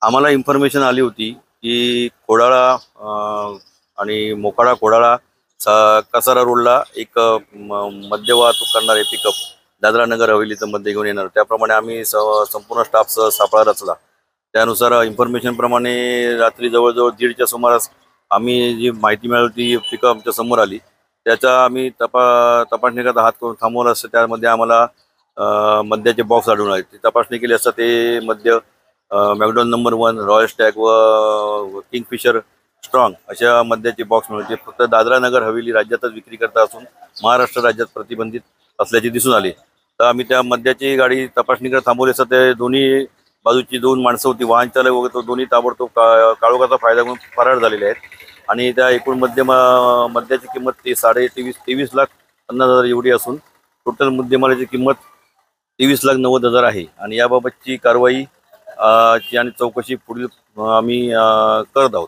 आम्हाला इन्फॉर्मेशन आली होती की खोडाळा आणि मोखाडा खोडाळा कसारा रोडला एक मद्य वाहतूक करणारे पिकअप दादरा नगर हवेलीचं मध्य घेऊन येणार. त्याप्रमाणे आम्ही संपूर्ण स्टाफसह सापळा रचला. त्यानुसार इन्फॉर्मेशन प्रमाणे रात्री जवळजवळ 1:30च्या सुमारास आम्ही जी माहिती मिळाली ती पिकअप आमच्या समोर आली. त्याचा आम्ही तपासणी करता हात करून थांबवलं असतं. त्यामध्ये आम्हाला मद्याचे बॉक्स आढळून आले. ती तपासणी केली असता ते मद्य मॅकडॉन नंबर 1, रॉयल स्टॅग व किंगफिशर स्ट्रॉंग अशा मद्याचे बॉक्स मिळून जे फक्त दादरा नगर हवेली राज्यातच विक्री करता असून महाराष्ट्र राज्यात प्रतिबंधित असल्याचे दिसून आले. तर आम्ही त्या मद्याची गाडी तपासणी करत थांबवली असता ते दोन्ही बाजूची 2 माणसं होती, वाहन चालक वगैरे, तो दोन्ही ताबडतोब काळोखाचा फायदा घेऊन फरार झालेले आहेत. आणि त्या एकूण मद्याची किंमत ती 23,50,50,50 एवढी असून टोटल मुद्देमालाची किंमत 23,90,000 आहे. आणि याबाबतची कारवाई ची आणि चौकशी पुढील आम्ही करत आहोत.